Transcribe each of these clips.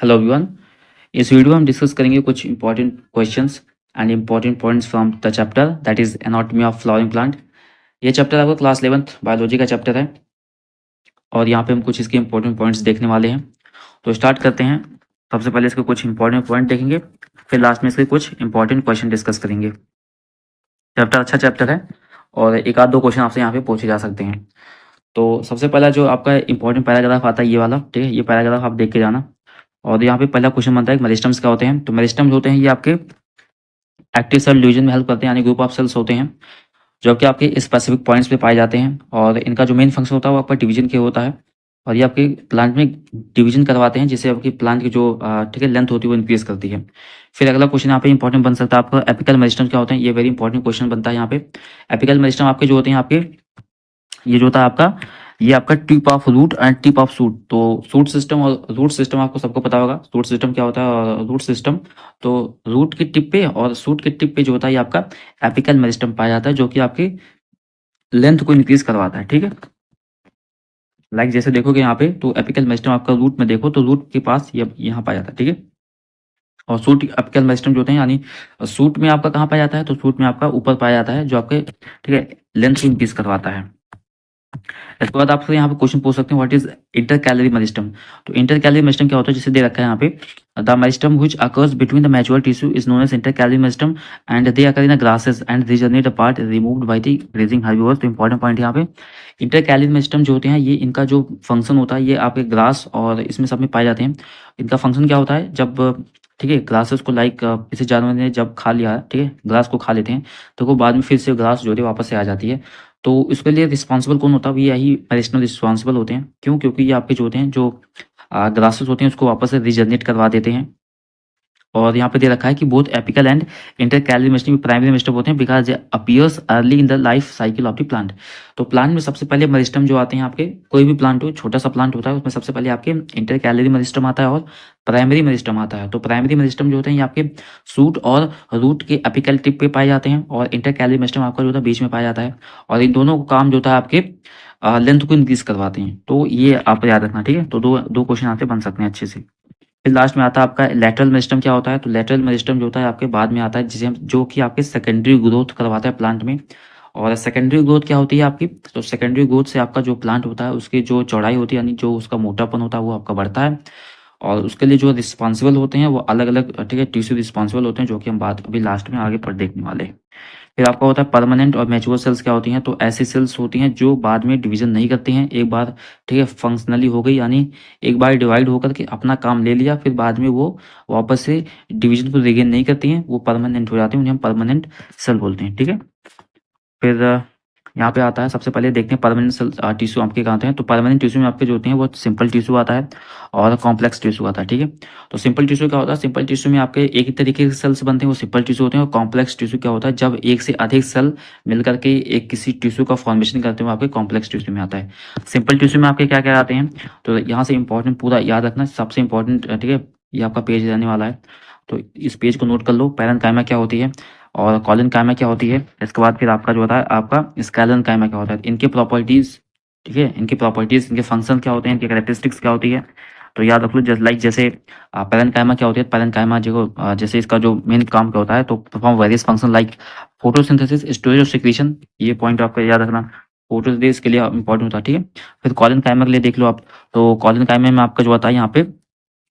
Hello everyone. इस video में हम डिस्कस करेंगे कुछ important questions and important points from the chapter that is anatomy of flowering plant. ये चैप्टर आपका क्लास 11th बायोलॉजी का चैप्टर है और यहाँ पे हम कुछ इसके इंपॉर्टेंट पॉइंट्स देखने वाले हैं। तो स्टार्ट करते हैं। सबसे पहले इसके कुछ इंपॉर्टेंट पॉइंट देखेंगे, फिर लास्ट में इसके कुछ इंपॉर्टेंट क्वेश्चन डिस्कस करेंगे। चैप्टर अच्छा चैप्टर है और एक आध दो क्वेश्चन आपसे यहाँ पे पूछे जा सकते हैं। तो सबसे पहला जो आपका इंपॉर्टेंट पैराग्राफ आता है ये वाला, ठीक है, ये पैराग्राफ आप देख के जाना। और यहाँ पे पहला क्वेश्चन बनता है कि मेरिस्टम्स क्या होते हैं। तो मेरिस्टम्स होते हैं ये आपके एक्टिव सेल डिवीजन में हेल्प करते हैं, यानी ग्रुप ऑफ सेल्स होते हैं जो कि आपके स्पेसिफिक पॉइंट्स पे पाए जाते हैं और इनका जो मेन फंक्शन होता है वो आपका डिवीजन के होता है और ये आपके प्लांट में डिवीजन करवाते हैं जिससे आपकी प्लांट की जो ठीक है लेंथ होती है वो इंक्रीज करती है। फिर अगला क्वेश्चन यहाँ पे इंपॉर्टेंट बन सकता है आपका एपिकल मेरिस्टम क्या होते हैं। ये वेरी इंपॉर्टेंट क्वेश्चन बनता है यहाँ पे। एपिकल मेरिस्टम आपके जो होते हैं आपके, ये जो होता है आपका, ये आपका tip of root and tip of shoot. तो सूट सिस्टम और रूट सिस्टम आपको सबको पता होगा। सूट सिस्टम क्या होता है और रूट सिस्टम, तो रूट की टिप पे और सूट की टिप पे जो होता है ये आपका एपिकल मेरिस्टम पाया जाता है जो कि आपकी लेंथ को इंक्रीज करवाता है। ठीक है, लाइक जैसे देखोगे यहाँ पे तो एपिकल मेरिस्टम आपका रूट में देखो तो रूट के पास ये यहाँ पाया जाता है। ठीक है, और सूट एपिकल मेरिस्टम जो होते हैं यानी सूट में आपका कहाँ पाया जाता है, तो सूट में आपका ऊपर पाया जाता है जो आपके ठीक है लेंथ को इंक्रीज करवाता है। इसके बाद आपसे यहाँ पे क्वेश्चन पूछ सकते हैं what is intercalary meristem. तो इंटर कैलोरी मेरिस्टम क्या होता है, जिसे दे रखा है यहाँ पे the meristem which occurs between the mature tissue is known as intercalary meristem and they occur in the grasses and regenerate a part removed by the grazing herbivores. तो इंपॉर्टेंट पॉइंट यहाँ पे inter calorie meristem जो होते हैं ये इनका जो function होता है ये आपके ग्रास और इसमें सब में पाए जाते हैं। इनका फंक्शन क्या होता है, जब ठीक है ग्रासेस को लाइक किसी जानवर ने जब खा लिया, ठीक है ग्रास को खा लेते हैं तो वो बाद में फिर से ग्रास जो है वापस से आ जाती है। तो इसके लिए रिस्पॉन्सिबल कौन होता है, ये यही मेरिस्टम रिस्पॉन्सिबल होते हैं। क्यों? क्योंकि ये आपके जो होते हैं जो ग्रासेस होते हैं उसको वापस से रिजनरेट करवा देते हैं। और यहाँ पे दे रखा है कि both apical and inter calorie meristem primary meristem होते हैं because they appears early in the life cycle of the plant. तो प्लांट में सबसे पहले मेरिस्टम जो आते हैं आपके, कोई भी प्लांट हो, छोटा सा प्लांट होता है उसमें सबसे पहले आपके इंटर कैलोरी मेरिस्टम आता है और प्राइमरी मेरिस्टम आता है। तो प्राइमरी मेरिस्टम जो होते हैं ये आपके सूट और रूट के एपिकल टिप पे पाए जाते हैं और इंटर कैलोरी मेरिस्टम आपका जो होता है बीच में पाया जाता है और इन दोनों का काम जो होता है आपके लेंथ को इंक्रीज करवाते हैं। तो ये आप याद रखना, ठीक है। तो दो दो क्वेश्चन आते बन सकते हैं अच्छे से। फिर लास्ट में आता है आपका लेटरल मेरिस्टम क्या होता है। तो लेटरल मेरिस्टम जो होता है आपके बाद में आता है जिसे हम जो कि आपके सेकेंडरी ग्रोथ करवाता है प्लांट में। और सेकेंडरी ग्रोथ क्या होती है आपकी, तो सेकेंडरी ग्रोथ से आपका जो प्लांट होता है उसकी जो चौड़ाई होती है यानी जो उसका मोटापन होता है वो आपका बढ़ता है। और उसके लिए जो रिस्पॉन्सिबल होते हैं वो अलग अलग ठीक है टिश्यू रिस्पॉन्सिबल होते हैं जो कि हम बात अभी लास्ट में आगे पर देखने वाले हैं। फिर आपका होता है परमानेंट और मैच्योर सेल्स क्या होती हैं। तो ऐसी सेल्स होती हैं जो बाद में डिवीजन नहीं करती हैं, एक बार ठीक है फंक्शनली हो गई यानी एक बार डिवाइड होकर के अपना काम ले लिया फिर बाद में वो वापस से डिवीजन को रिगेन नहीं करती हैं, वो परमानेंट हो जाती हैं, उन्हें हम परमानेंट सेल बोलते हैं। ठीक है, फिर यहाँ पे आता है सबसे पहले देखते हैं परमानेंट सेल टिश्यू आपके कहाँ आते हैं। तो परमानेंट टिश्यू में आपके जो होते हैं वो सिंपल टिश्यू आता है और कॉम्प्लेक्स टिश्यू आता है। ठीक है, तो सिंपल टिश्यू क्या होता है, सिंपल टिश्यू में आपके एक ही तरीके के सेल्स बनते हैं वो सिंपल टिश्यू होते हैं। और कॉम्प्लेक्स टिश्यू क्या होता है, जब एक से अधिक सेल मिलकर के एक किसी टिश्यू का फॉर्मेशन करते हैं वो आपके कॉम्प्लेक्स टिश्यू में आता है। सिंपल टिश्यू में आपके क्या क्या आते हैं, तो यहाँ से इंपॉर्टेंट पूरा याद रखना, सबसे इंपॉर्टेंट ठीक है ये आपका पेज रहने वाला है। तो इस पेज को नोट कर लो। पैरेन्काइमा क्या होती है और कॉलिनकाइमा क्या होती है, इसके बाद फिर आपका जो होता है आपका स्कैलेनकाइमा क्या होता है, इनके प्रॉपर्टीज, ठीक है इनकी प्रॉपर्टीज, इनके फंक्शन क्या होते हैं, इनकी कैरेक्टरिस्टिक्स क्या होती है। तो याद रख लो जैसे लाइक जैसे पैरेन्काइमा क्या होती है, पैरेन्काइमा जो जैसे इसका जो मेन काम क्या होता है तो perform various function like photosynthesis, storage और सिक्रीशन। ये पॉइंट आपका याद रखना, फोटोसिंथेसिस के लिए इंपॉर्टेंट होता है। ठीक है, फिर कॉलिनकाइमा के लिए देख लो आप। तो कॉलिनकाइमा में आपका जो होता है यहाँ पे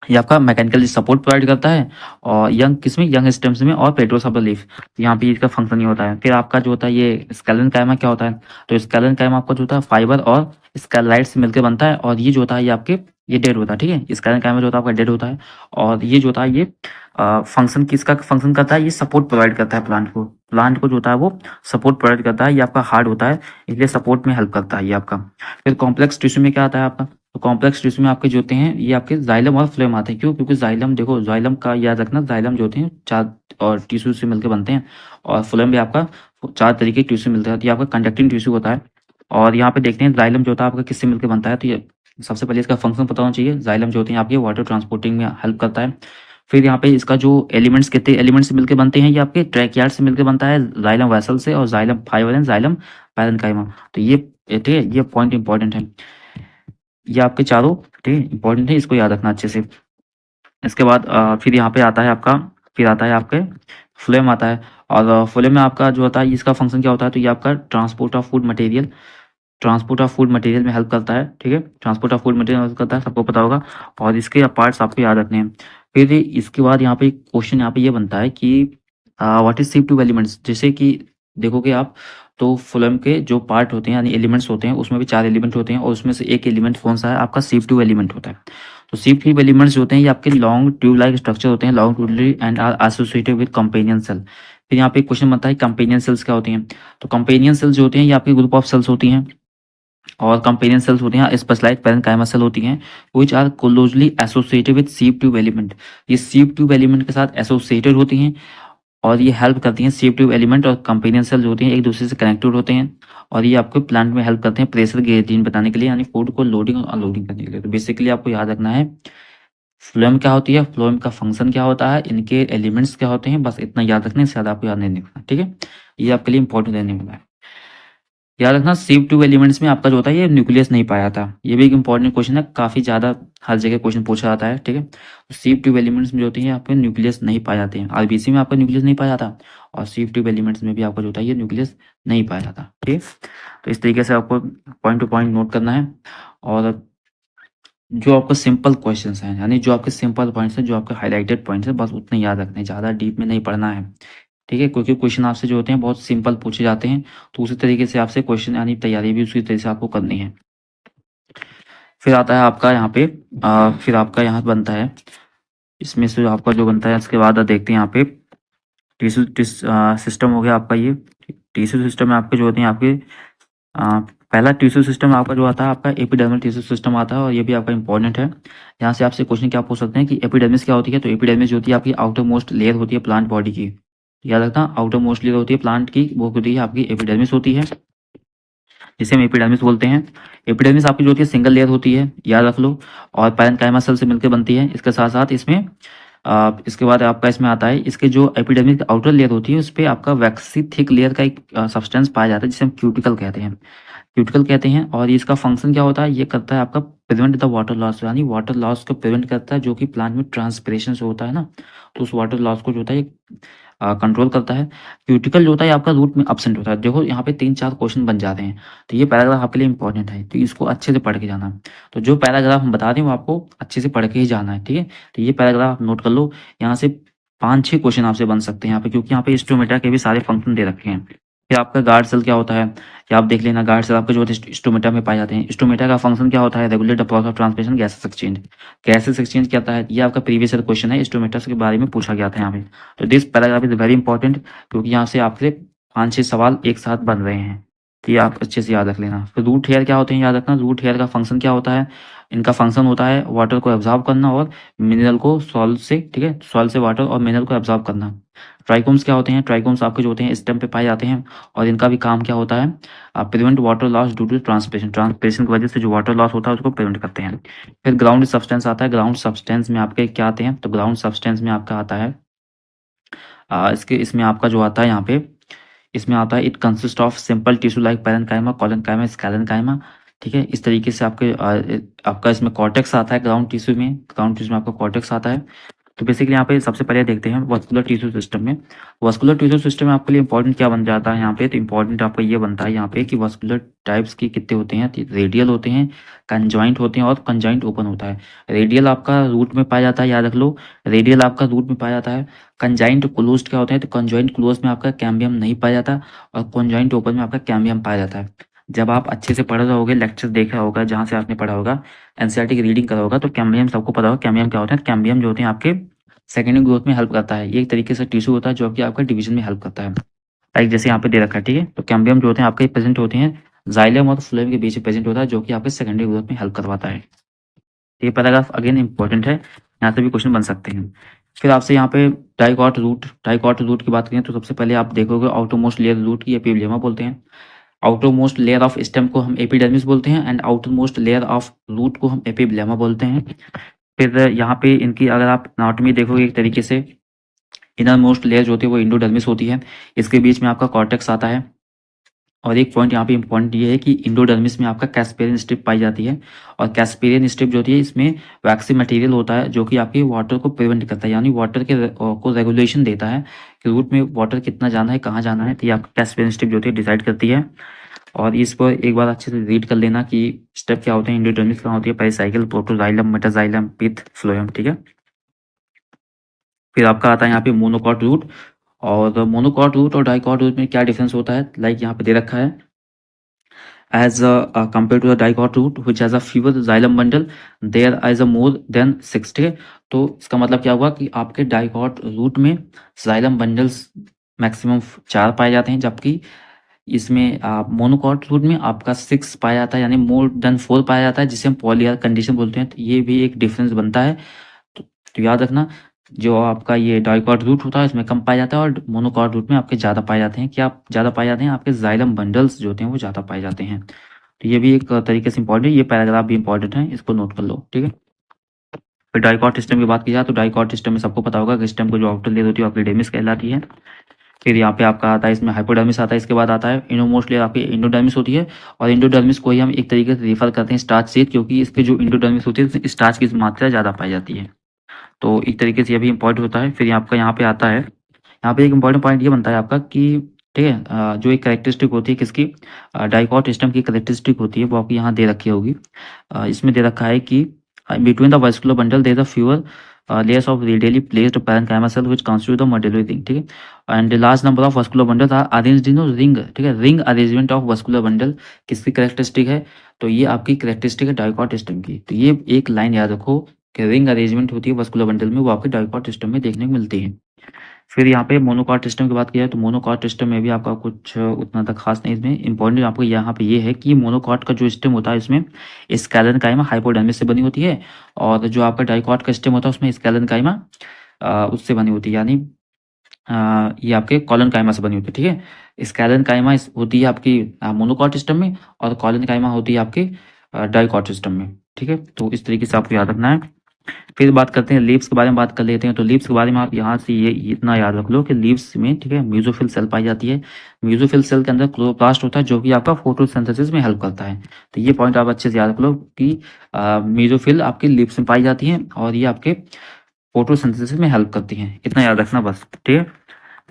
ये आपका मैकेनिकल सपोर्ट प्रोवाइड करता है और यंग किसमें, यंग स्टेम्स में और पेट्रोस ऑफ द लीफ, यहाँ पे इसका फंक्शन ही होता है। फिर आपका जो होता है ये स्केलन कायमा क्या होता है, तो स्केलन कायमा आपका जो होता है फाइबर और स्केलाइट से मिलकर बनता है और ये जो होता है ये आपके ये डेड होता है। ठीक है, स्केलन कायमा जो होता है आपका डेड होता है और ये जो होता है ये फंक्शन किसका फंक्शन करता है, ये सपोर्ट प्रोवाइड करता है प्लांट को जो होता है वो सपोर्ट प्रोवाइड करता है। ये आपका हार्ड होता है इसलिए सपोर्ट में हेल्प करता है ये आपका। फिर कॉम्प्लेक्स टिश्यू में क्या आता है आपका, तो कॉम्प्लेक्स टिश्यू में आपके जो होते हैं ये आपके जाइलम और फ्लोएम आते हैं। क्यों? क्योंकि जाइलम देखो, जाइलम का याद रखना, जाइलम जो होते हैं चार और टिश्यू से मिलकर बनते हैं और फ्लोएम भी आपका चार तरीके के टिश्यू मिलते हैं। तो ये आपका कंडक्टिंग टिश्यू होता है। और यहाँ पे देखते हैं जाइलम जो होता है आपका किससे मिलकर बनता है, तो ये सबसे पहले इसका फंक्शन पता होना चाहिए। जाइलम जो होते हैं आपके वाटर ट्रांसपोर्टिंग में हेल्प करता है। फिर यहाँ पे इसका जो एलिमेंट्स कितने एलिमेंट्स से मिलकर बनते हैं, ये आपके ट्रैकयार्ड से मिलकर बनता है, जाइलम वेसल से और xylem fibre and xylem parenchyma. तो ये ठीक है ये पॉइंट इंपॉर्टेंट है, ये आपके चारों ठीक है इंपॉर्टेंट है, इसको याद रखना अच्छे से। इसके बाद फिर यहाँ पे आता है आपका, फिर आता है आपके फ्लोएम आता है। और फ्लोएम में आपका जो होता है, इसका फंक्शन क्या होता है, तो ये आपका transport of food material, transport of food material में हेल्प करता है। ठीक है, transport of food material help करता है, सबको पता होगा। और इसके पार्ट्स आपको याद रखने हैं। फिर इसके बाद यहाँ पे क्वेश्चन यहाँ पे ये बनता है कि what is shift two elements. जैसे कि देखोगे आप, तो फ्लोएम के जो पार्ट होते हैं यानी एलिमेंट्स होते हैं, उसमें भी 4 एलिमेंट होते हैं, और उसमें से एक एलिमेंट कौन सा है, आपका शिफ्ट टू एलिमेंट होता है। तो शिफ्ट टू एलिमेंट्स जो होते हैं, ये आपके लॉन्ग ट्यूब लाइक स्ट्रक्चर होते हैं, long tube and are associated with companion cell. फिर यहाँ पे क्वेश्चन बनता है कंपेनियन सेल्स क्या होती हैं। तो कंपेनियन सेल्स जो होते हैं, ये आपके ग्रुप ऑफ सेल्स होती हैं, और कंपेनियन सेल्स होती हैं स्पेशलाइज्ड पैरेन्काइमा सेल होती हैं, which are closely associated with sieve tube element. ये सीव ट्यूब एलिमेंट के साथ एसोसिएटेड होती हैं, और ये हेल्प करती हैं। सीव ट्यूब एलिमेंट और कंपेनियन सेल जो होती हैं, एक दूसरे से कनेक्टेड होते हैं, और ये आपको प्लांट में हेल्प करते हैं प्रेशर ग्रेडियंट बताने के लिए, यानी फूड को लोडिंग और अनलोडिंग करने के लिए। तो बेसिकली आपको याद रखना है फ्लोएम क्या होती है, फ्लोएम का फंक्शन क्या होता है, इनके एलिमेंट्स क्या होते हैं, बस इतना याद रखने से ज़्यादा आपको याद नहीं रखना। ठीक है, ये आपके लिए इंपॉर्टेंट रहने वाला है। याद रखना सीव ट्यूब एलिमेंट्स में आपका जो होता है, ये न्यूक्लियस नहीं पाया था। ये भी एक इंपॉर्टेंट क्वेश्चन है, काफ़ी ज़्यादा हर जगह क्वेश्चन पूछा जाता है। ठीक है, तो सीव ट्यूब एलिमेंट्स में जो होती है आपके न्यूक्लियस नहीं पाए जाते हैं। आरबीसी में आपका न्यूक्लियस नहीं पाया जाता, और सीव ट्यूब एलिमेंट्स में भी आपका जो होता है, ये न्यूक्लियस नहीं पाया जाता। ठीक है, तो इस तरीके से आपको पॉइंट टू पॉइंट नोट करना है। और जो आपका सिंपल क्वेश्चन हैं, यानी जो आपके सिंपल पॉइंट्स हैं, जो आपके हाईलाइटेड पॉइंट्स हैं, बस उतने याद रखने हैं, ज़्यादा डीप में नहीं पढ़ना है। ठीक है, क्योंकि क्वेश्चन आपसे जो होते हैं बहुत सिंपल पूछे जाते हैं, तो उसी तरीके से आपसे क्वेश्चन यानी तैयारी भी उसी तरीके से आपको करनी है। फिर आता है आपका यहाँ पे फिर आपका यहाँ बनता है, इसमें से आपका जो बनता है, इसके बाद देखते हैं यहाँ पे टिश्यू सिस्टम हो गया आपका। ये टिश्यू सिस्टम में आपके जो होते हैं आपके पहला टिश्यू सिस्टम आपका जो आता है, आपका एपिडर्मल टिश्यू सिस्टम आता है, और ये भी आपका इंपॉर्टेंट है। यहाँ से आपसे क्वेश्चन क्या पूछ सकते हैं कि एपिडर्मिस क्या होती है। तो एपिडर्मिस जो होती है आपकी आउटर मोस्ट लेयर होती है प्लांट बॉडी की। याद रखना, आउटर मोस्ट लेयर होती है प्लांट की, वो होती है आपकी एपिडर्मिस होती है, जिसे हम एपिडर्मिस बोलते हैं। एपिडर्मिस आपकी जो होती है सिंगल लेयर होती है, याद रख लो, और पैरेन्काइमा सेल से मिलकर बनती है। इसके साथ साथ इसमें इसके बाद आपका इसमें आता है, इसके जो एपिडर्मिस की आउटर लेयर होती है, उस पर आपका वैक्सी थिक लेयर का एक सब्सटेंस पाया जाता है, जिसे हम क्यूटिकल कहते हैं, क्यूटिकल कहते हैं। और इसका फंक्शन क्या होता है, ये करता है आपका प्रिवेंट द वाटर लॉस, यानी वाटर लॉस को प्रिवेंट करता है, जो कि प्लांट में ट्रांसपिरेशन से होता है ना, तो उस वाटर लॉस को जो होता है कंट्रोल करता है। क्यूटिकल जो होता है आपका रूट में एब्सेंट होता है। देखो यहाँ पे 3-4 क्वेश्चन बन जाते हैं, तो ये पैराग्राफ आपके लिए इंपॉर्टेंट है, तो इसको अच्छे से पढ़ के जाना है। तो जो पैराग्राफ हम बता दें वो आपको अच्छे से पढ़ के ही जाना है। ठीक है, तो ये पैराग्राफ नोट कर लो। यहाँ से 5-6 क्वेश्चन आपसे बन सकते हैं यहाँ पे, क्योंकि यहाँ पे स्टोमेटा के भी सारे फंक्शन दे रखे हैं। फिर आपका गार्ड सेल क्या होता है, या आप देख लेना, गार्ड सेल आपके जो होते हैं स्टोमेटा में पाए जाते हैं। स्टोमेटा का फंक्शन क्या होता है, regulate the process of transmission gases exchange. Gases exchange क्या होता है, ये आपका प्रीवियस क्वेश्चन है, स्टोमेटा के बारे में पूछा गया था यहाँ पे। तो this paragraph is very important, क्योंकि यहाँ से आपसे 5-6 सवाल एक साथ बन रहे हैं, तो ये आप अच्छे से याद रख लेना। फिर रूट हेयर क्या होते हैं, याद रखना, रूट हेयर का फंक्शन क्या होता है। इनका फंक्शन होता है वाटर को एब्जॉर्ब करना और मिनरल को सॉल्व से, ठीक है, सॉल्व से वाटर और मिनरल को एब्जॉर्ब करना। ट्राइकोम्स क्या होते हैं, ट्राइकोम्स आपके जो होते हैं स्टेम पे पाए जाते हैं, और इनका भी काम क्या होता है, prevent water loss due to transpiration, transpiration की वजह से जो वाटर लॉस होता है उसको प्रिवेंट करते हैं। फिर ग्राउंड सब्सटेंस आता है, ग्राउंड सब्सटेंस में आपके क्या आते हैं, तो ग्राउंड सब्सटेंस में आपका आता है इसमें आपका जो आता है यहाँ पे, इसमें आता है it consist of simple tissue like parenchyma, collenchyma, sclerenchyma. ठीक है, इस तरीके से आपके आपका इसमें कॉर्टेक्स आता है ग्राउंड टिश्यू में, ग्राउंड टिश्यू में आपका कॉर्टेक्स आता है। तो बेसिकली यहाँ पे सबसे पहले देखते हैं वस्कुलर टिश्यू सिस्टम में। वस्कुलर टिश्यू सिस्टम में आपके लिए इंपॉर्टेंट क्या बन जाता है यहाँ पे, तो इंपॉर्टेंट आपका ये बनता है यहाँ पे कि वस्कुलर टाइप्स की कितने होते हैं, रेडियल होते हैं, कंजॉइंट होते हैं, और कंजॉइंट ओपन होता है। रेडियल आपका रूट में पाया जाता है, याद रख लो, रेडियल आपका रूट में पाया जाता है। कंजाइंट क्लोज्ड क्या होते हैं, तो कंजॉइंट क्लोज में आपका कैम्बियम नहीं पाया जाता, और कंजॉइंट ओपन में आपका कैम्बियम पाया जाता है। जब आप अच्छे से पढ़ रहे होगे, लेक्चर देखा होगा जहाँ से आपने पढ़ा होगा, एनसीईआरटी की रीडिंग करा होगा, तो कैम्बियम सबको पता होगा कैम्बियम क्या होता है। कैम्बियम जो होते हैं आपके सेकेंडरी ग्रोथ में हेल्प करता है। ये एक तरीके से टिश्यू होता है जो कि आपका डिवीजन में हेल्प करता है, लाइक जैसे यहाँ पे दे रखा है। ठीक है, तो कैम्बियम जो होते हैं आपके प्रेजेंट होते हैं जाइलम और फ्लोएम के बीच में प्रेजेंट होता है, जो कि आपके सेकेंडरी ग्रोथ में हेल्प करवाता है। ये पैराग्राफ अगेन इंपॉर्टेंट है, यहाँ से भी क्वेश्चन बन सकते हैं। फिर आपसे यहाँ पे डाइकॉट रूट की बात करें, तो सबसे पहले आप देखोगे आउटरमोस्ट लेयर रूट की एपिब्लेमा बोलते हैं। आउटरमोस्ट लेयर ऑफ स्टेम को हम एपिडर्मिस बोलते हैं, and outermost layer of root को हम एपिब्लेमा बोलते हैं। फिर यहाँ पे इनकी अगर आप एनाटॉमी देखोगे एक तरीके से, इनर मोस्ट लेयर जो होती है वो इंडोडर्मिस होती है, इसके बीच में आपका कॉर्टेक्स आता है, और एक पॉइंट यहाँ पे इंपॉर्टेंट ये है कि इंडोडर्मिस में आपका कैस्पेरियन स्ट्रिप पाई जाती है, और कैस्पेरियन स्ट्रिप जो होती है इसमें वैक्सी मटेरियल होता है जो कि आपके वाटर को प्रिवेंट करता है, यानी वाटर के को रेगुलेशन देता है कि रूट में वाटर कितना जाना है, कहाँ जाना है, तो ये आपकी कैस्पेरियन स्ट्रिप जो होती है डिसाइड करती है। और इस पर एक बार अच्छे से रीड कर लेना कि स्टेप क्या होते हैं, इंडोडर्मिस कहाँ होती है, पेरिसाइकिल, प्रोटोजाइलम, मेटाजाइलम, पिथ, फ्लोएम, ठीक है। फिर आपका आता है यहाँ पे मोनोकॉट रूट, और मोनोकॉट रूट और डाइकॉट रूट में क्या डिफरेंस होता है, लाइक यहाँ पे दे रखा है as compared to the dicot root which has a fewer xylem bundle there is a more than 60। तो इसका मतलब क्या हुआ कि आपके डाइकॉट रूट में xylem बंडल्स मैक्सिमम 4 पाए जाते हैं, जबकि इसमें मोनोकॉट रूट में आपका 6 पाया जाता है, यानी मोर देन 4 पाया जाता है, जिसे हम पॉलीआर कंडीशन बोलते हैं। तो ये भी एक डिफरेंस बनता है। तो याद रखना, जो आपका ये डाइकॉट रूट होता है इसमें कम पाया जाता है, और मोनोकॉट रूट में आपके ज़्यादा पाए जाते हैं। क्या ज़्यादा पाए जाते हैं, आपके जाइलम बंडल्स जो होते हैं वो ज़्यादा पाए जाते हैं। तो ये भी एक तरीके से इंपॉर्टेंट है, ये पैराग्राफ भी इंपॉर्टेंट है, इसको नोट कर लो, ठीक है। फिर डाइकॉट सिस्टम की बात की जाए तो डाइकॉट सिस्टम में सबको पता होगा कि सिस्टम को जो आउटर लेयर होती है आपकी डेमिस कहलाती है। फिर यहाँ पे आपका आता है, इसमें हाइपोडर्मिस आता है, इसके बाद आता है इनोमोस्ट लेयर आपकी इंडोडर्मिस होती है, और इंडोडर्मिस को ही हम एक तरीके से रेफर करते हैं स्टार्च से, क्योंकि इसके जो इंडोडर्मिस होती है स्टार्च की मात्रा ज़्यादा पाई जाती है। तो एक तरीके से ये भी इम्पोर्टेंट होता है। फिर आपका यहाँ पे आता है, यहाँ पे एक इम्पॉर्टेंट पॉइंट ये बनता है आपका कि ठीक है, जो एक करेक्टरिस्टिक होती है किसकी, डाइकॉट सिस्टम की करेक्टरिस्टिक होती है वो आपकी यहाँ दे रखी होगी। इसमें दे रखा है कि between the vascular bundle there is a fewer layers of radially placed parenchyma cell which constitute the medullary ring, ठीक है। And large number of vascular bundle are arranged in ring, ठीक है। Ring arrangement of vascular bundle किसकी characteristic है, तो ये आपकी characteristic है डाइकॉट सिस्टम की। तो ये एक लाइन याद रखो कि रिंग अरेंजमेंट होती है वस्कुलर बंडल में, वो आपके डाइकॉट सिस्टम में देखने को मिलती है। फिर यहाँ पे मोनोकॉट सिस्टम की बात की जाए तो मोनोकॉट सिस्टम में भी आपका कुछ उतना तक खास नहीं, इसमें इंपॉर्टेंट आपको यहाँ पे ये है कि मोनोकॉट का जो सिस्टम होता है इसमें स्कैलन काइमा हाइपोडर्मिस से बनी होती है, और जो आपका डाइकॉट का सिस्टम होता है उसमें स्कैलन काइमा उससे बनी होती है, यानी ये आपके कॉलन काइमा से बनी होती है, ठीक है। स्कैलन काइमा होती है आपकी मोनोकॉट सिस्टम में, और कॉलन काइमा होती है आपके डाइकॉट सिस्टम में, ठीक है। तो इस तरीके से आपको याद रखना है। फिर बात करते हैं लीव्स के बारे में, बात कर लेते हैं। तो लीव्स के बारे में आप यहाँ से ये इतना याद रख लो कि लीव्स में, ठीक है, म्यूजोफिल सेल पाई जाती है। म्यूजोफिल सेल के अंदर क्लोरोप्लास्ट होता है जो कि आपका फोटोसिंथेसिस में हेल्प करता है। तो ये पॉइंट आप अच्छे से याद रख लो कि म्यूजोफिल आपकी लीव्स में पाई जाती है, और ये आपके फोटोसिंथेसिस में हेल्प करती हैं, इतना याद रखना बस, ठीक है।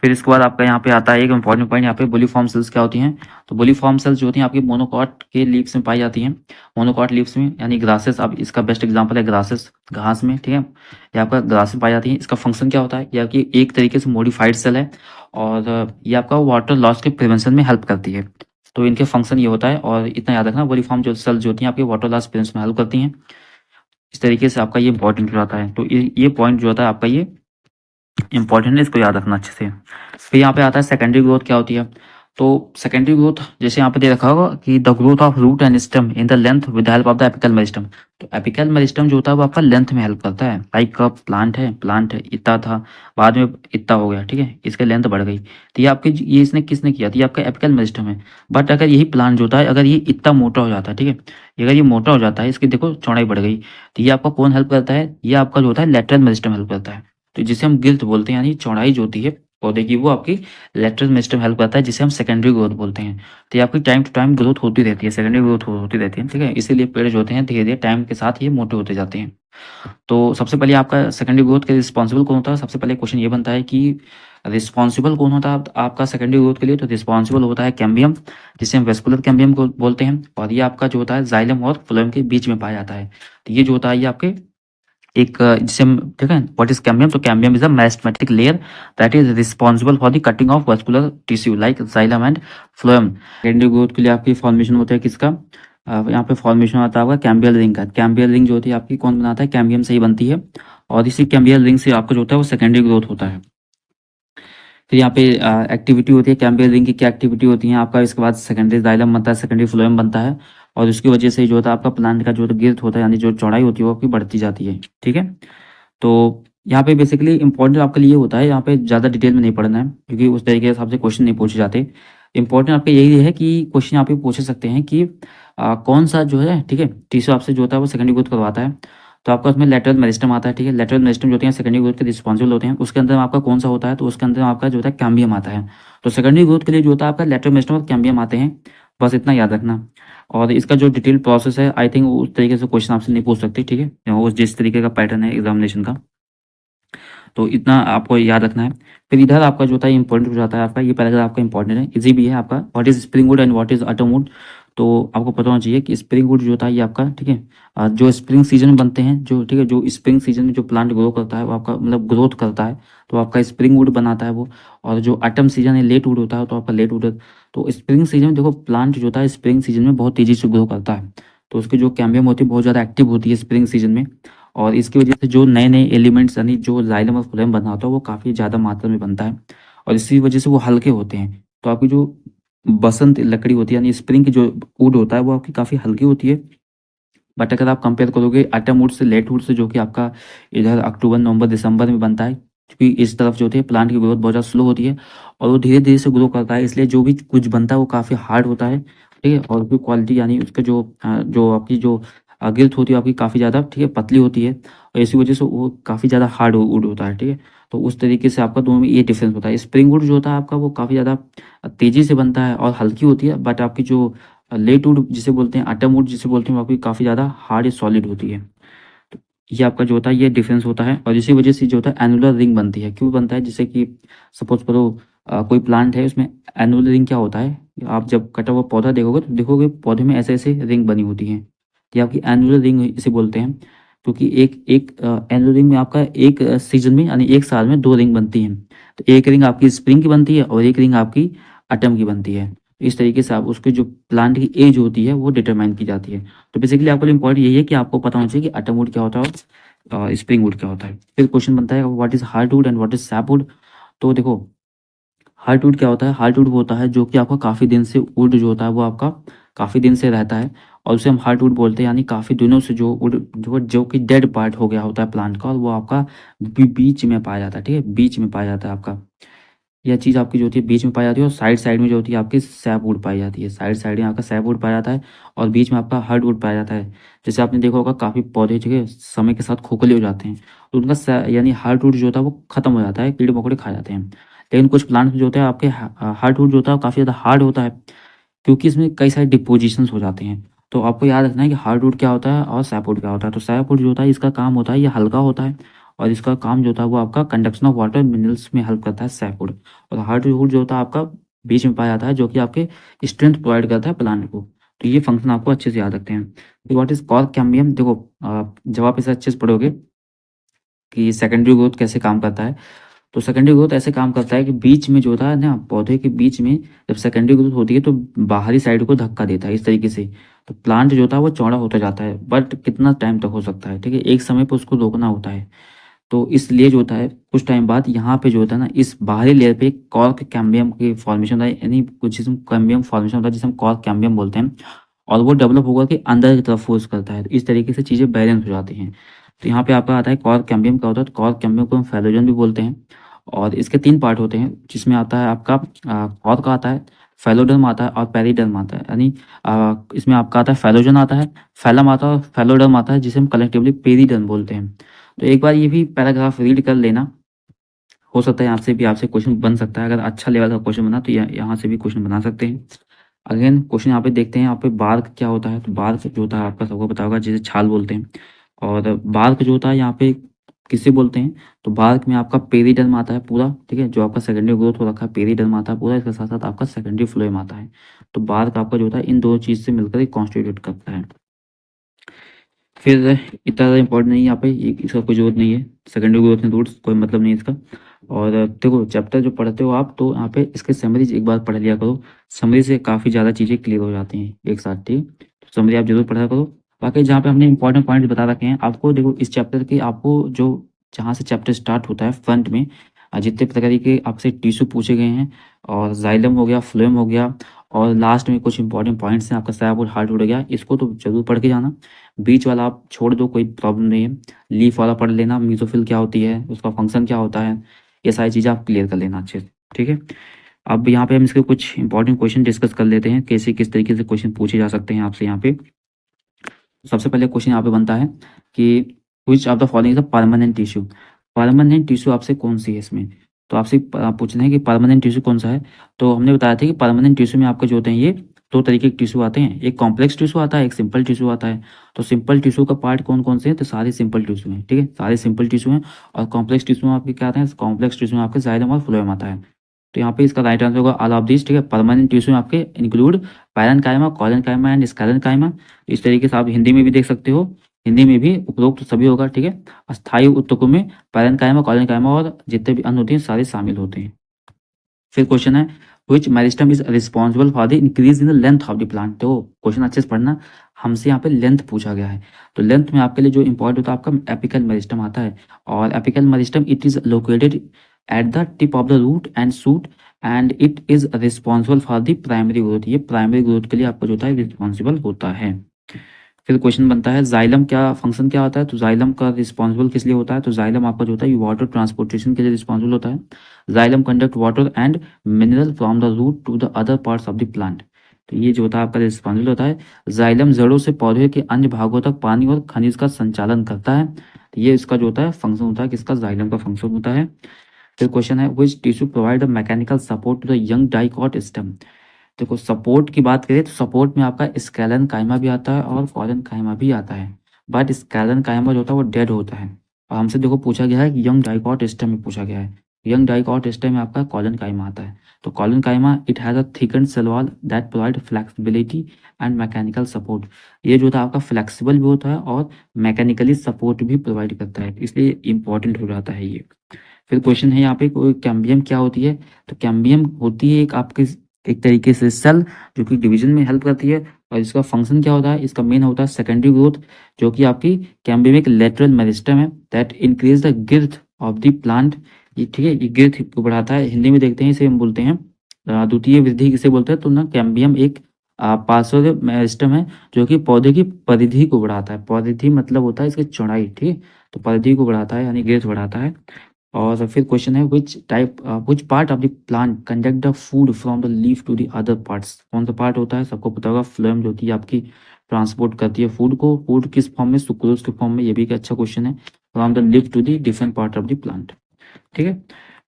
फिर इसके बाद आपका यहाँ पे आता है एक इंपॉर्टेंट पॉइंट, यहाँ पे बुलीफॉर्म सेल्स क्या होती हैं। तो बुलीफॉर्म सेल्स जो होती हैं आपकी मोनोकॉट के लीव्स में पाई जाती हैं, मोनोकॉट लीव्स में, यानी ग्रासेस। अब इसका बेस्ट एग्जांपल है ग्रासेस, घास में, ठीक है। ये आपका ग्रास में पाई जाती है। इसका फंक्शन क्या होता है, ये आपकी एक तरीके से मॉडिफाइड सेल है, और ये आपका वाटर लॉस के प्रिवेंशन में हेल्प करती है। तो इनके फंक्शन ये होता है, और इतना याद रखना बुलीफॉर्म जो सेल्स जो होती हैं आपकी वाटर लॉस प्रिवेंशन में हेल्प करती हैं। इस तरीके से आपका ये इंपॉर्टेंट हो जाता है। तो ये पॉइंट जो होता है आपका ये इंपॉर्टेंट है, इसको याद रखना अच्छे से। फिर यहाँ पे आता है सेकेंडरी ग्रोथ क्या होती है। तो सेकेंडरी ग्रोथ जैसे यहाँ पे दे रखा होगा कि the growth of root and stem in the length with the help of the apical meristem. तो एपिकल मेरिस्टम जो होता है वो आपका लेंथ में हेल्प करता है। लाइक प्लांट है इतना था, बाद में इतना हो गया, ठीक है, इसके लेंथ बढ़ गई। तो ये आपके ये इसने किसने किया, तो ये आपका एपिकल मेरिस्टम है। बट अगर यही प्लांट जो होता है अगर ये इतना मोटा हो जाता है, ठीक है, अगर ये मोटा हो जाता है, इसकी देखो चौड़ाई बढ़ गई, तो ये आपका कौन हेल्प करता है, ये आपका जो होता है लेटरल मेरिस्टम हेल्प करता है। तो जिसे हम गिल्ट बोलते हैं, यानी चौड़ाई जो होती है पौधे की, वो आपकी लेटरल मेरिस्टम हेल्प करता है, जिसे हम सेकेंडरी ग्रोथ बोलते हैं। तो ये आपकी टाइम टू टाइम ग्रोथ होती रहती है, सेकेंडरी ग्रोथ होती रहती है, ठीक है। इसीलिए पेड़ जो होते हैं धीरे धीरे टाइम के साथ ये मोटे होते जाते हैं। तो सबसे पहले आपका सेकेंडरी ग्रोथ के रिस्पॉन्सिबल कौन होता है, सबसे पहले क्वेश्चन ये बनता है कि रिस्पॉन्सिबल कौन होता है आपका सेकेंडरी ग्रोथ के लिए। तो रिस्पॉन्सिबल होता है कैम्बियम, जिसे हम वेस्कुलर कैम्बियम को बोलते हैं, और ये आपका जो होता है जाइलम और फ्लोएम के बीच में पाया जाता है। तो ये जो होता है ये आपके एक जिसे हम, ठीक है, व्हाट इज कैम्बियम। तो cambium is a meristematic layer that is responsible for the cutting of vascular tissue like xylem and phloem. Secondary growth के लिए आपकी फॉर्मेशन होता है किसका, यहाँ पे फॉर्मेशन आता होगा कैम्बियल रिंग का। कैम्बियल रिंग जो होती है आपकी कौन बनाता है, कैम्बियम से ही बनती है, और इसी कैम्बियल रिंग से आपका जो होता है वो सेकेंडरी ग्रोथ होता है। फिर यहाँ पे एक्टिविटी होती है कैम्बियल रिंग की, क्या एक्टिविटी होती है आपका, इसके बाद सेकेंडरी जाइलम बनता है, सेकेंडरी फ्लोएम बनता है, और उसकी वजह से जो होता है आपका प्लांट का जो गिर्थ होता है, यानी जो चौड़ाई होती है वो आपकी बढ़ती जाती है, ठीक है। तो यहाँ पे बेसिकली इंपॉर्टेंट आपके लिए होता है, यहाँ पे ज़्यादा डिटेल में नहीं पढ़ना है क्योंकि उस तरीके से आपसे क्वेश्चन नहीं पूछे जाते। इंपॉर्टेंट आपके यही है कि क्वेश्चन यहाँ पे पूछे सकते हैं कि कौन सा जो है, ठीक है, टिश्यू आपसे जो होता है वो सेकेंडरी ग्रोथ करवाता है। तो आपका उसमें लेटरल मेरिस्टम आता है, ठीक है। लेटरल मेरिस्टम जो होते हैं सेकेंडरी ग्रोथ के रिस्पॉन्सिबल होते हैं। उसके अंदर आपका कौन सा होता है, तो उसके अंदर आपका जो होता है कैम्बियम आता है। तो सेकेंडरी ग्रोथ के लिए जो होता है आपका लेटरल मेरिस्टम और कैम्बियम आते हैं, बस इतना याद रखना। और इसका जो डिटेल प्रोसेस है, आई थिंक उस तरीके से क्वेश्चन आपसे नहीं पूछ सकते, ठीक है, उस जिस तरीके का पैटर्न है एग्जामिनेशन का, तो इतना आपको याद रखना है। फिर इधर आपका जो होता है इंपॉर्टेंट हो जाता है आपका, ये पैराग्राफ आपका इंपॉर्टेंट है, इजी भी है आपका। What is spring would and what is autumn would. तो आपको पता होना चाहिए कि स्प्रिंग वुड जो होता है ये आपका, ठीक है, जो स्प्रिंग सीजन में बनते हैं, जो, ठीक है, जो स्प्रिंग सीजन में जो प्लांट ग्रो करता है वो आपका मतलब ग्रोथ करता है, तो आपका स्प्रिंग वुड बनाता है वो। और जो ऑटम सीजन है लेट वुड होता है, तो आपका लेट वुड। तो स्प्रिंग सीजन में देखो प्लांट जो होता है स्प्रिंग सीजन में बहुत तेजी से ग्रो करता है, तो उसकी जो कैम्बियम होती है बहुत ज़्यादा एक्टिव होती है स्प्रिंग सीजन में। और इसकी वजह से जो नए नए एलिमेंट्स यानी जो जाइलम और फ्लोएम बना होता है वो काफ़ी ज़्यादा मात्रा में बनता है, और इसी वजह से वो हल्के होते हैं। तो आपकी जो बसंत लकड़ी होती है यानी स्प्रिंग की जो वुड होता है वो आपकी काफ़ी हल्की होती है। बट अगर आप कंपेयर करोगे ऑटम वुड से, लेट वुड से, जो कि आपका इधर अक्टूबर नवंबर दिसंबर में बनता है, क्योंकि इस तरफ जो होती है प्लांट की ग्रोथ बहुत ज़्यादा स्लो होती है और वो धीरे धीरे से ग्रो करता है, इसलिए जो भी कुछ बनता है वो काफ़ी हार्ड होता है, ठीक है। और उसकी क्वालिटी यानी उसका जो जो आपकी जो गिल्थ होती है आपकी काफ़ी ज़्यादा, ठीक है, पतली होती है, और इसी वजह से वो काफ़ी ज़्यादा हार्ड वुड होता है, ठीक है। तो उस तरीके से आपका दोनों में ये डिफरेंस होता है। स्प्रिंग वुड जो होता है आपका वो काफ़ी ज़्यादा तेज़ी से बनता है और हल्की होती है, बट आपकी जो लेट वुड जिसे बोलते हैं, ऑटम वुड जिसे बोलते हैं, वो आपकी काफ़ी ज़्यादा हार्ड या सॉलिड होती है। तो ये आपका जो होता है ये डिफरेंस होता है, और इसी वजह से जो होता है एनुलर रिंग बनती है। क्यों बनता है, जैसे कि सपोज करो कोई प्लांट है उसमें एनुलर रिंग क्या होता है, आप जब कटा हुआ पौधा देखोगे तो देखोगे पौधे में ऐसे ऐसे रिंग बनी होती हैं, ये आपकी एनुलर रिंग इसे बोलते हैं। क्योंकि एक एक एनुलर रिंग में आपका एक सीजन में यानी एक साल में दो रिंग बनती हैं, तो एक रिंग आपकी स्प्रिंग की बनती है और एक रिंग आपकी ऑटम की बनती है। इस तरीके से आप उसके जो प्लांट की एज होती है वो डिटरमाइन की जाती है। तो बेसिकली आपको इम्पोर्टेंट यही है कि आपको पता होना चाहिए कि ऑटम वुड क्या होता है और स्प्रिंग वुड क्या होता है। फिर क्वेश्चन बनता है what is hardwood and what is sapwood. तो देखो हार्डवुड क्या होता है, हार्डवुड वो होता है जो कि आपका काफ़ी दिन से वुड जो होता है वो आपका काफ़ी दिन से रहता है, और उसे हम हार्डवुड बोलते हैं। यानी काफ़ी दिनों से जो वुड जो कि डेड पार्ट हो गया होता है प्लांट का, और वो आपका बीच में पाया जाता है, ठीक है, बीच में पाया जाता है आपका। यह चीज़ आपकी जो होती है बीच में पाई जाती है, और साइड साइड में जो होती है आपकी सैपवुड पाई जाती है। साइड साइड में आपका सैपवुड पाया जाता है और बीच में आपका हार्डवुड पाया जाता है। जैसे आपने देखा होगा काफ़ी पौधे जो है समय के साथ खोखले हो जाते हैं, तो उनका यानी हार्डवुड जो होता है वो खत्म हो जाता है, कीड़े मकोड़े खा जाते हैं। लेकिन कुछ प्लांट जो होते हैं आपके हार्डवुड जो होता है वो काफ़ी ज़्यादा हार्ड होता है, क्योंकि इसमें कई सारे डिपोजिशंस हो जाते हैं। तो आपको याद रखना है कि हार्डवुड क्या होता है और सैपवुड क्या होता है। तो सैपवुड जो होता है इसका काम होता है ये हल्का होता है, और इसका काम जो होता है वो आपका कंडक्शन ऑफ वाटर मिनरल्स में हेल्प करता है सैपवुड। और हार्डवुड जो होता है आपका बीच में पाया जाता है, जो कि आपके स्ट्रेंथ प्रोवाइड करता है प्लांट को। तो ये फंक्शन आपको अच्छे से याद रखते हैं। तो व्हाट इज कॉर्क कैम्बियम, देखो जब आप इसे अच्छे से पढ़ोगे कि सेकेंडरी ग्रोथ कैसे काम करता है, तो सेकेंडरी ग्रोथ ऐसे काम करता है कि बीच में जो होता है ना पौधे के बीच में, जब सेकेंडरी ग्रोथ होती है तो बाहरी साइड को धक्का देता है इस तरीके से, तो प्लांट जो होता है वो चौड़ा होता जाता है, बट कितना टाइम तक हो सकता है, ठीक है, एक समय पर उसको रोकना होता है। तो इसलिए जो होता है कुछ टाइम बाद यहाँ पे जो होता है ना इस बाहरी लेयर पे कॉर्क कैम्बियम की फॉर्मेशन होता है, यानी कुछ जिसम कैम्बियम फॉर्मेशन होता है जिसे हम कॉर्क कैम्बियम बोलते हैं, और वो डेवलप होकर के अंदर की तरफ फोर्स करता है, तो इस तरीके से चीज़ें बैलेंस हो जाती हैं। तो यहाँ पे आपका आता है कॉर्क कैम्बियम क्या होता है, तो कॉर्क कैम्बियम को हम फैलोजन भी बोलते हैं, और इसके तीन पार्ट होते हैं, जिसमें आता है आपका कॉर्क आता है, फैलोडर्म आता है और पेरिडर्म आता है। यानी इसमें आपका आता है फैलोजन आता है, फैलम आता है और फैलोडर्म आता है, जिसे हम कलेक्टिवली पेरिडर्म बोलते हैं। तो एक बार ये भी पैराग्राफ रीड कर लेना, हो सकता है यहाँ से भी आपसे क्वेश्चन बन सकता है। अगर अच्छा लेवल का क्वेश्चन बना तो यहाँ से भी क्वेश्चन बना सकते हैं। अगेन क्वेश्चन यहाँ पे देखते हैं, यहाँ पे बार्क क्या होता है, तो बार्क जो होता है आपका सबको पता होगा जिसे छाल बोलते हैं। और बार्क जो होता है यहाँ पे किसे बोलते हैं, तो बार्क में आपका पेरिडर्म आता है पूरा, ठीक है, जो आपका सेकेंडरी ग्रोथ हो रखा है पेरिडर्म आता है पूरा, इसके साथ साथ आपका सेकेंडरी फ्लोएम आता है। तो बार्क आपका जो होता है इन दो चीज़ से मिलकर कॉन्स्टिट्यूट करता है। फिर इतना ज़्यादा इंपॉर्टेंट नहीं है यहाँ पे, इसका कोई जरूरत नहीं है, सेकेंडरी ग्रोथ में रूट्स कोई मतलब नहीं है इसका। और देखो चैप्टर जो पढ़ते हो आप तो यहाँ पे इसके समरीज एक बार पढ़ लिया करो, समरी से काफ़ी ज़्यादा चीज़ें क्लियर हो जाती हैं एक साथ, ठीक, तो समरी आप जरूर पढ़ा करो। बाकी जहाँ पे हमने इंपॉर्टेंट पॉइंट बता रखे हैं आपको, देखो इस चैप्टर के आपको जो जहाँ से चैप्टर स्टार्ट होता है फ्रंट में जितने प्रकार के आपसे टिश्यू पूछे गए हैं, और जाइलम हो गया, फ्लोएम हो गया, और लास्ट में कुछ इंपॉर्टेंट पॉइंट्स हैं आपका सैप और हार्डवुड हो गया, इसको तो जरूर पढ़ के जाना। बीच वाला आप छोड़ दो, कोई प्रॉब्लम नहीं है। लीफ वाला पढ़ लेना, मीजोफिल क्या होती है, उसका फंक्शन क्या होता है, ये सारी चीज़ें आप क्लियर कर लेना अच्छे से, ठीक है। अब यहाँ पे हम इसके कुछ इंपॉर्टेंट क्वेश्चन डिस्कस कर लेते हैं, कैसे किस तरीके से क्वेश्चन पूछे जा सकते हैं आपसे यहाँ पे। सबसे पहले क्वेश्चन यहाँ पे बनता है कि which of the following is a permanent tissue. Permanent tissue आपसे कौन सी है इसमें, तो आपसे पूछना है कि परमानेंट टिश्यू कौन सा है। तो हमने बताया था कि परमानेंट टिश्यू में आपके जो होते हैं ये दो तरीके के टिश्यू आते हैं, एक कॉम्प्लेक्स टिश्यू आता है, एक सिंपल टिश्यू आता है। तो सिंपल टिश्यू का पार्ट कौन कौन से हैं, तो सारे सिंपल टिश्यू हैं, ठीक है, सारे सिंपल टिश्यू हैं। और कॉम्प्लेक्स टिश्यू में आपके क्या आते हैं, कॉम्प्लेक्स टिश्यू में आपके जाइलम और फ्लोएम आता है। तो यहाँ पे इसका राइट आंसर होगा ऑल ऑफ दिस, ठीक है। परमानेंट टिश्यू में आपके include parenchyma, collenchyma and sclerenchyma. इस तरीके से आप हिंदी में भी देख सकते हो, हिंदी में भी उपरोक्त सभी होगा, ठीक है। अस्थायी ऊतकों में पैरेन्काइमा, कोलेनकाइमा और जितने भी अन्य होते हैं सारे शामिल होते हैं। फिर क्वेश्चन है which meristem is responsible for the increase in the length of the plant. तो क्वेश्चन अच्छे से पढ़ना, हमसे यहाँ पे लेंथ पूछा गया है। तो लेंथ में आपके लिए जो इंपॉर्टेंट होता है आपका एपिकल मेरिस्टम आता है। और apical meristem it is located at the tip of the root and shoot and it is responsible for the primary growth. ये प्राइमरी ग्रोथ के लिए आपको जो होता है रिस्पॉन्सिबल होता है। फिर क्वेश्चन बनता है जाइलम क्या फंक्शन क्या होता है, तो जाइलम का रिस्पॉन्सिबल किस लिए होता है, तो जाइलम आपका जो होता है वाटर ट्रांसपोर्टेशन के लिए रिस्पॉन्सिबल होता है। Xylem conduct water and mineral from the root to the other parts of the plant. तो ये जो होता है आपका रिस्पॉन्सिबल होता है। जाइलम जड़ों से पौधे के अन्य भागों तक पानी और खनिज का संचालन करता है। तो ये इसका जो होता है फंक्शन होता है, किसका, जाइलम का फंक्शन होता है। फिर क्वेश्चन है which tissue provide the mechanical support to the young dicot stem. देखो सपोर्ट की बात करें तो सपोर्ट में आपका स्कैलन काइमा भी आता है और कॉलन काइमा भी आता है। बट स्कैलन काइमा जो होता है वो डेड होता है। और हमसे देखो पूछा गया है कि यंग डाइकॉट स्टेम में पूछा गया है, यंग डाइकॉट स्टेम में आपका कॉलन काइमा आता है। तो collenchyma it has a thickened cell wall that provide flexibility and mechanical support. ये जो होता है आपका फ्लेक्सिबल भी होता है और मैकेनिकली सपोर्ट भी प्रोवाइड करता है, इसलिए इंपॉर्टेंट हो जाता है ये। फिर क्वेश्चन है यहाँ पे कैम्बियम क्या होती है, तो कैम्बियम होती है एक आपके एक तरीके से सेल जो कि डिवीजन में हेल्प करती है। और इसका फंक्शन क्या होता है, इसका मेन होता है सेकेंडरी ग्रोथ, जो कि आपकी कैम्बियम एक लेटरल मेरिस्टम है that increase the girth of the plant. ये ठीक है, ये गिर्थ को बढ़ाता है, हिंदी में देखते हैं इसे हम बोलते हैं द्वितीय वृद्धि किसे बोलते हैं, तो ना कैम्बियम एक पार्श्व मेरिस्टम है जो कि पौधे की परिधि को बढ़ाता है। परिधि मतलब होता है इसकी चौड़ाई, ठीक है, तो परिधि को बढ़ाता है यानी गिर्थ बढ़ाता है। और फिर क्वेश्चन है which part of the plant conduct the food from the leaf to the other parts. कौन सा पार्ट होता है, सबको पता होगा, फ्लोएम जो होती है आपकी ट्रांसपोर्ट करती है फूड को, फूड किस फॉर्म में, सुक्रोज के फॉर्म में, ये भी एक अच्छा क्वेश्चन है, from the leaf to the different part of the plant, ठीक है।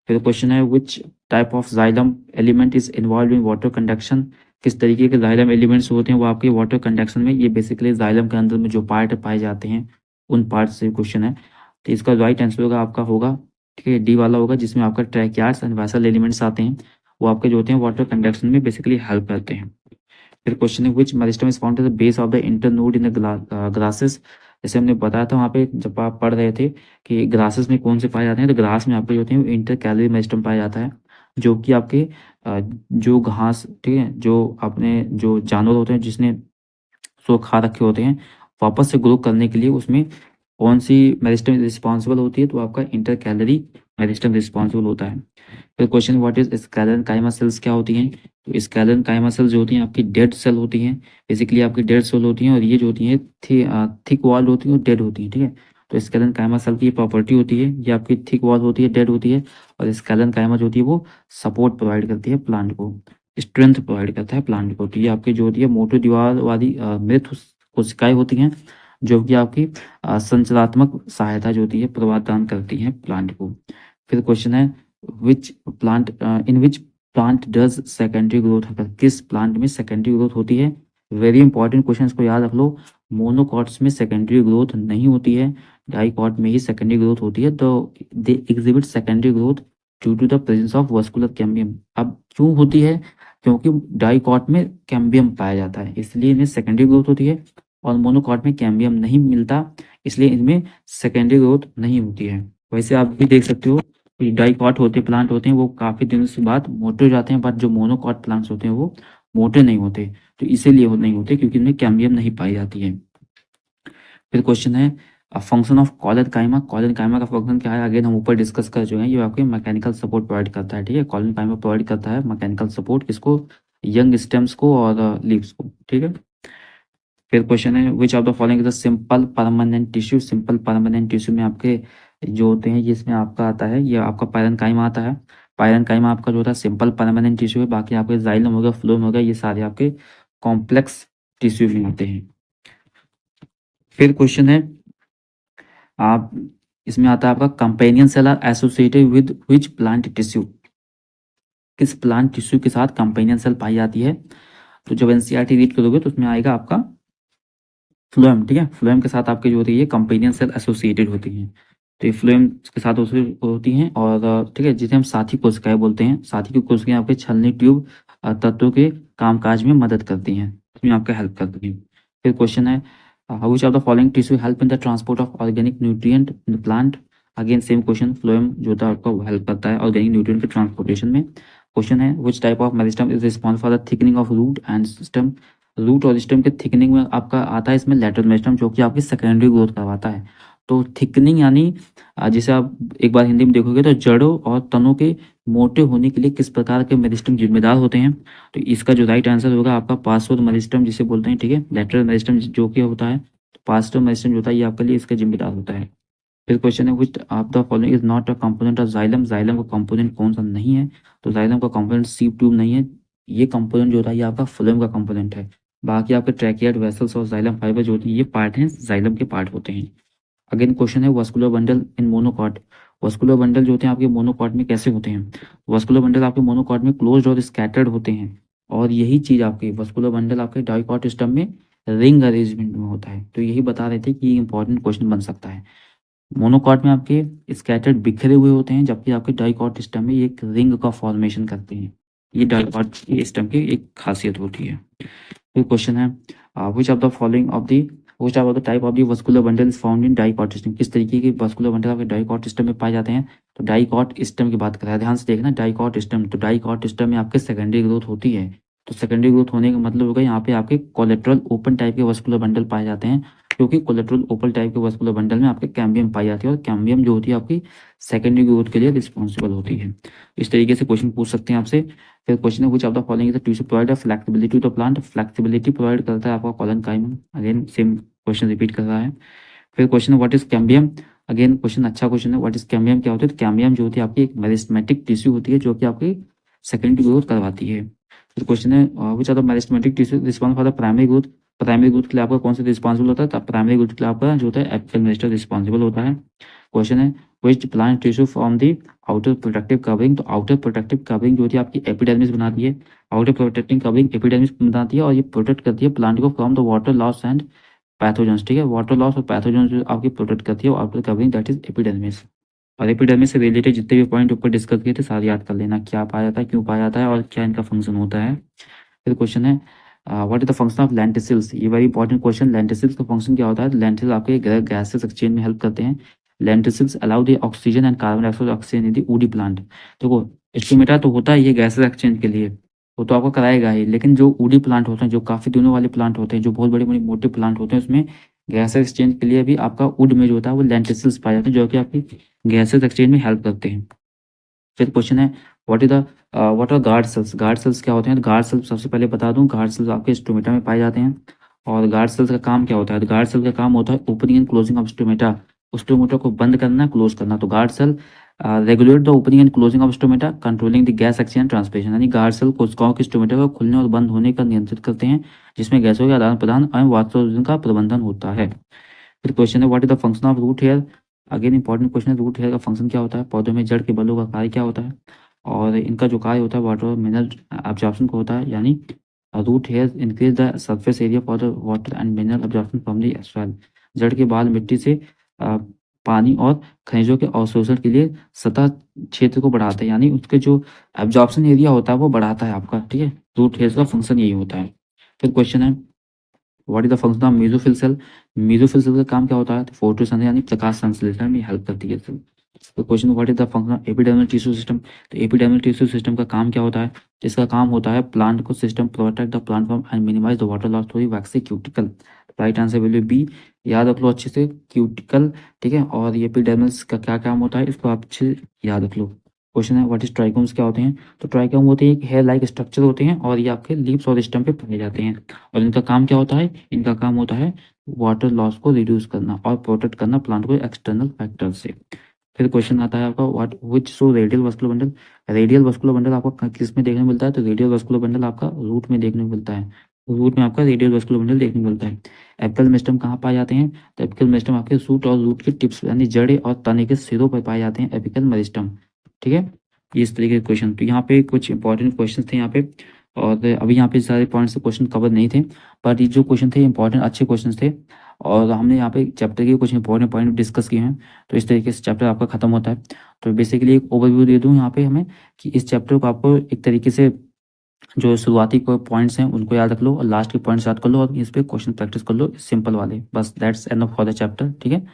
फिर क्वेश्चन है which type of xylem element is involve in water conduction. किस तरीके के जाइलम एलिमेंट्स होते हैं वो आपके वाटर कंडक्शन में, ये बेसिकली जाइलम के अंदर में जो पार्ट पाए जाते हैं उन पार्ट से क्वेश्चन है। तो इसका राइट आंसर होगा आपका होगा, ठीक है, डी वाला होगा, जिसमें आपका ट्रैकियार्ड्स एंड वेसल एलिमेंट्स आते हैं, वो आपके जो होते हैं वाटर कंडक्शन में बेसिकली हेल्प करते हैं। फिर क्वेश्चन है which meristem is found at the base of the internode in the grasses. जैसे हमने बताया था वहाँ पे जब आप पढ़ रहे थे कि ग्रासेस में कौन से पाए जाते हैं, तो ग्रास में आपके जो होते हैं इंटर कैलरी मेरिस्टम पाया जाता है, जो कि आपके जो घास, ठीक है, जो अपने जो जानवर होते हैं जिसने सो खा रखे होते हैं, वापस से ग्रो करने के लिए उसमें कौन सी मेरिस्टम रिस्पॉन्सिबल होती है, तो आपका इंटर कैलरी मेरिस्टम रिस्पॉन्सिबल होता है। फिर question what is scalene काइमा sales क्या होती हैं, तो स्कैलन काइमा सेल्स जो होती हैं आपकी डेड सेल होती हैं, बेसिकली आपकी डेड सेल होती हैं, और ये जो होती हैं थिक वॉल होती हैं और डेड होती हैं, ठीक है। तो स्कैलन काइमा सेल की प्रॉपर्टी होती है, ये आपकी थिक वॉल होती है, डेड होती है, और स्कैलन काइमा जो होती है वो सपोर्ट प्रोवाइड करती है प्लांट को, स्ट्रेंथ प्रोवाइड करता है प्लांट को। तो ये आपकी जो होती है मोटर दीवार वाली मृत कोशिकाएं होती हैं जो कि आपकी संचलात्मक सहायता जो होती है प्रदान करती हैं प्लांट को। फिर क्वेश्चन है which plant in which plant does secondary growth अगर, किस प्लांट में सेकेंडरी ग्रोथ होती है। वेरी इंपॉर्टेंट क्वेश्चन, को याद रख लो, मोनोकॉट्स में सेकेंडरी ग्रोथ नहीं होती है, डाइकॉट में ही सेकेंडरी ग्रोथ होती है। तो they exhibit secondary growth due to the presence of vascular cambium. अब क्यों होती है, क्योंकि डाइकॉट में कैम्बियम पाया जाता है इसलिए इनमें सेकेंडरी ग्रोथ होती है, और मोनोकॉट में कैम्बियम नहीं मिलता इसलिए इनमें सेकेंडरी ग्रोथ नहीं होती है। वैसे आप भी देख सकते हो कि डाइकॉट होते प्लांट होते हैं वो काफ़ी दिनों से बाद मोटे हो जाते हैं, बट जो मोनोकॉट प्लांट्स होते हैं वो मोटे नहीं होते, तो इसीलिए वो नहीं होते क्योंकि इनमें कैम्बियम नहीं पाई जाती है। फिर क्वेश्चन है फंक्शन ऑफ कॉलन काइमा। कॉलन काइमा का फंक्शन क्या है, अगेन हम ऊपर डिस्कस कर चुके हैं, ये आपके मैकेनिकल सपोर्ट प्रोवाइड करता है, ठीक है। कॉलन काइमा प्रोवाइड करता है मैकेनिकल सपोर्ट किसको, यंग स्टेम्स को और लीव्स को, ठीक है। फिर क्वेश्चन है which of the following is the simple permanent tissue. Simple permanent tissue में आपके जो होते हैं जिसमें आपका आता है ये आपका पायरेन्काइमा आता है। पायरेन्काइमा आपका जो होता है सिंपल परमानेंट टिश्यू है, बाकी आपके जाइलम हो गया, फ्लोएम हो गया, ये सारे आपके कॉम्प्लेक्स टिश्यू में आते हैं। फिर क्वेश्चन है आप इसमें आता है आपका companion cell are associated with which plant tissue, किस प्लांट टिश्यू के साथ कंपेनियन सेल पाई जाती है। तो जब एनसीईआरटी रीड करोगे तो उसमें आएगा आपका फ्लोएम, ठीक है। फ्लोएम के साथ आपके जो होती है कंपेनियन सेल एसोसिएटेड होती हैं, तो ये फ्लोएम के साथ होती हैं। और ठीक है, जिसे हम साथी कोशिकाएं बोलते हैं। साथी की कोशिकाएं आपके छलनी ट्यूब तत्वों के कामकाज में मदद करती हैं, इसमें आपका हेल्प करती हैं। फिर क्वेश्चन है which of the following tissue help in the transport of organic nutrient in the plant. Again same question, phloem जो होता है आपका हेल्प करता है ऑर्गेनिक न्यूट्रिएंट के ट्रांसपोर्टेशन में। क्वेश्चन है which type of meristem is responsible for the thickening of root and stem. Root और स्टेम के थिकनिंग में आपका आता है इसमें लैटरल मेरिस्टेम, जो कि आपकी सेकेंडरी ग्रोथ करवाता है। तो थिकनिंग यानी जैसे आप एक बार हिंदी में देखोगे तो जड़ों और तनों के मोटे होने के लिए किस प्रकार के मेरिस्टेम जिम्मेदार होते हैं। तो इसका जो राइट आंसर होगा आपका पार्श्व मेरिस्टेम जिसे बोलते हैं, ठीक है। लैटरल मेरिस्टेम जो कि होता है, तो पार्श्व मेरिस्टेम जो होता है ये आपके लिए इसका जिम्मेदार होता है। फिर क्वेश्चन है which of the following is not a component of xylem. Xylem का कंपोनेंट कौन सा नहीं है। तो जाइलम का कंपोनेंट सीप ट्यूब नहीं है, ये कंपोनेंट जो होता है ये आपका फ्लोएम का कंपोनेंट है। बाकी आपके ट्रैकियाड वेसल्स और जाइलम फाइबर जो होती है ये पार्ट हैं, जाइलम के पार्ट होते हैं। अगेन क्वेश्चन है vascular bundle in monocot. Vascular bundle जो होते हैं आपके मोनोकॉट में कैसे होते हैं। वस्कुलर बंडल आपके मोनोकॉट में क्लोज्ड और स्कैटर्ड होते हैं, और यही चीज आपके वस्कुलर बंडल आपके डाइकॉट सिस्टम में रिंग अरेंजमेंट में होता है। तो यही बता रहे थे कि ये इंपॉर्टेंट क्वेश्चन बन सकता है। मोनोकॉट में आपके स्कैटर्ड बिखरे हुए होते हैं, जबकि आपके डाइकॉट सिस्टम में एक रिंग का फॉर्मेशन करते हैं। ये डाइकॉट सिस्टम की एक खासियत होती है। फिर क्वेश्चन है which of the following of the which of the type of the vascular bundle is found in dicot system. किस तरीके के वस्कुलर बंडल आपके डाइकॉट सिस्टम में पाए जाते हैं। तो डाइकॉट सिस्टम की बात कर रहा है, ध्यान से देखना डाइकॉट सिस्टम। तो डाइकॉट सिस्टम में आपके सेकेंडरी ग्रोथ होती है। तो सेकेंडरी ग्रोथ होने का मतलब होगा यहाँ पे आपके कोलेट्रल ओपन टाइप के वस्कुलर बंडल पाए जाते हैं, क्योंकि कोलेट्रल ओपन टाइप के वस्कुलर बंडल में आपके कैम्बियम पाई जाती है, और कैम्बियम जो होती है आपकी सेकेंडरी ग्रोथ के लिए रिस्पॉन्सिबल होती है। इस तरीके से क्वेश्चन पूछ सकते हैं आपसे। फिर क्वेश्चन है which of the following is the tissue provide flexibility to the plant. Flexibility provide करता है आपका collenchyma. Again same question repeat कर रहा है। फिर question what is cambium. Again question अच्छा क्वेश्चन है, व्हाट इज कैम्बियम क्या होता है। तो कैम्बियम जो होती है आपकी एक मेरिस्टेमेटिक टिश्यू होती है, जो कि आपकी सेकेंडरी ग्रोथ करवाती है। फिर क्वेश्चन है which are the meristematic tissue response for the primary growth. Primary growth के लिए आपका कौन सा रिस्पॉन्सिबल होता है। तो प्राइमरी ग्रोथ के लिए आपका जो होता है एपिकल मेरिस्टम रिस्पॉन्सिबल होता है। क्वेश्चन है which plant tissue from the outer protective covering. तो आउटर प्रोटेक्टिव कवरिंग जो होती है आपकी एपिडर्मिस बनाती है। आउटर प्रोटेक्टिंग कवरिंग एपिडर्मिस बनाती है, और ये प्रोटेक्ट करती है प्लांट को from the water loss and pathogens, ठीक है। वाटर लॉस और पैथोजेंस जो आपकी प्रोटेक्ट करती है outer covering, that is epidermis. और एपिडर्मिस से रिलेटेड जितने भी पॉइंट ऊपर डिस्कस किए थे सारे याद कर लेना, क्या पाया जाता है, क्यों पाया जाता है, और क्या इनका फंक्शन होता है। फिर क्वेश्चन है what is the function of lenticels. ये वेरी इंपॉर्टेंट क्वेश्चन। लेंटिसिल्स का फंक्शन क्या होता है। लेंटिसिल्स आपके गैसेस एक्सचेंज में हेल्प करते हैं। Lenticels allow the oxygen and carbon dioxide oxygen in the woody plant. देखो स्टोमेटा तो होता है ये गैसेस एक्सचेंज के लिए, वो तो आपको कराएगा ही, लेकिन जो वुडी प्लांट होते हैं, जो काफी दिनों वाले प्लांट होते हैं, जो बहुत बड़े बड़े मोटे प्लांट होते हैं, उसमें गैसेस एक्सचेंज के लिए भी आपका वुड में जो होता है वो लेंटिसिल्स पाए जाते हैं, जो कि आपकी गैसेस एक्सचेंज में हेल्प करते हैं। फिर क्वेश्चन है what is the what are guard cells. Guard cells क्या होते हैं। गार्ड सेल्स सबसे पहले बता दूं, गार्ड सेल्स आपके स्टोमेटा में पाए जाते हैं। और गार्ड सेल्स का काम क्या होता है। गार्ड सेल का काम होता है opening and closing of stomata. Stomata को बंद करना, क्लोज करना। तो guard cell regulate the opening and closing of stomata, controlling the gas exchange transportation. यानी गार्ड सेल कोशिकाओं के स्टोमेटा को खुलने और बंद होने का नियंत्रित करते हैं, जिसमें गैसों के आदान प्रदान एवं वाष्पोत्सर्जन का प्रबंधन होता है। फिर क्वेश्चन है what is the function of root hair. Again important question है, रूट हेयर का फंक्शन क्या होता है। पौधों में जड़ के बलों का कार्य क्या होता है, और इनका जो कार्य होता है वाटर और मिनरल एब्जॉर्प्शन को होता है। यानी root hair increase the surface area for the water and mineral absorption from the soil. जड़ के बाल मिट्टी से पानी और खनिजों के अवशोषण के लिए सतह क्षेत्र को बढ़ाते हैं, यानी उसके जो एब्जॉर्प्शन एरिया होता है वो बढ़ाता है आपका, ठीक है। रूट हेयर का फंक्शन यही होता है। फिर क्वेश्चन है what is the function of mesophyll cell. Mesophyll cell का काम क्या होता है। तो फोटोसिंथेसिस यानी प्रकाश संश्लेषण में हेल्प करती है सेल। तो question what is the function of epidermal tissue system. तो एपिडर्मल टिश्यू सिस्टम का काम क्या होता है। इसका काम होता है प्लांट को system protect the plant from and minimize the water loss through waxy cuticle. Right answer will be B. याद रख लो अच्छे से क्यूटिकल, ठीक है। और ये एपिडर्मल्स का क्या काम होता है इसको आप अच्छे याद रख लो। क्वेश्चन है व्हाट इज ट्राइकोम्स क्या होते हैं। तो ट्राइकोम होते हैं एक हेयर लाइक स्ट्रक्चर होते हैं, और ये आपके लीव्स और स्टेम पे पाए जाते हैं। और इनका काम क्या होता है। इनका काम होता है वाटर लॉस को रिड्यूस करना और प्रोटेक्ट करना प्लांट को एक्सटर्नल फैक्टर से। फिर क्वेश्चन आता है आपका what which so radial vascular bundle. Radial vascular bundle आपको किस में देखने को मिलता है। तो रेडियल वस्कुलर बंडल आपका रूट में देखने को मिलता है। रूट में आपका रेडियल वेस्कुलर बंडल देखने को मिलता है। एपिकल मेरिस्टेम कहाँ पाए जाते हैं? तो एपिकल मेरिस्टेम आपके शूट और रूट के टिप्स यानी जड़ें और तने के सिरों पर पाए जाते हैं एपिकल मेरिस्टेम। ठीक है, इस तरीके के क्वेश्चन। तो यहाँ पे कुछ इंपॉर्टेंट क्वेश्चन थे यहाँ पे, और अभी यहाँ पे सारे पॉइंट्स से क्वेश्चन कवर नहीं थे, पर ये जो क्वेश्चन थे इंपॉर्टेंट अच्छे क्वेश्चन थे, और हमने यहाँ पे चैप्टर के कुछ इंपॉर्टेंट पॉइंट डिस्कस किए हैं। तो इस तरीके से चैप्टर आपका खत्म होता है। तो बेसिकली एक ओवरव्यू दे दूँ यहाँ पे हमें कि इस चैप्टर को आपको एक तरीके से जो शुरुआती पॉइंट्स हैं उनको याद रख लो, और लास्ट के पॉइंट्स याद कर लो, और इस पे क्वेश्चन प्रैक्टिस कर लो सिंपल वाले। बस that's enough for the chapter. ठीक है,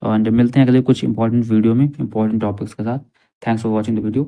और मिलते हैं अगले कुछ इंपॉर्टेंट वीडियो में इंपॉर्टेंट टॉपिक्स के साथ। Thanks for watching the video.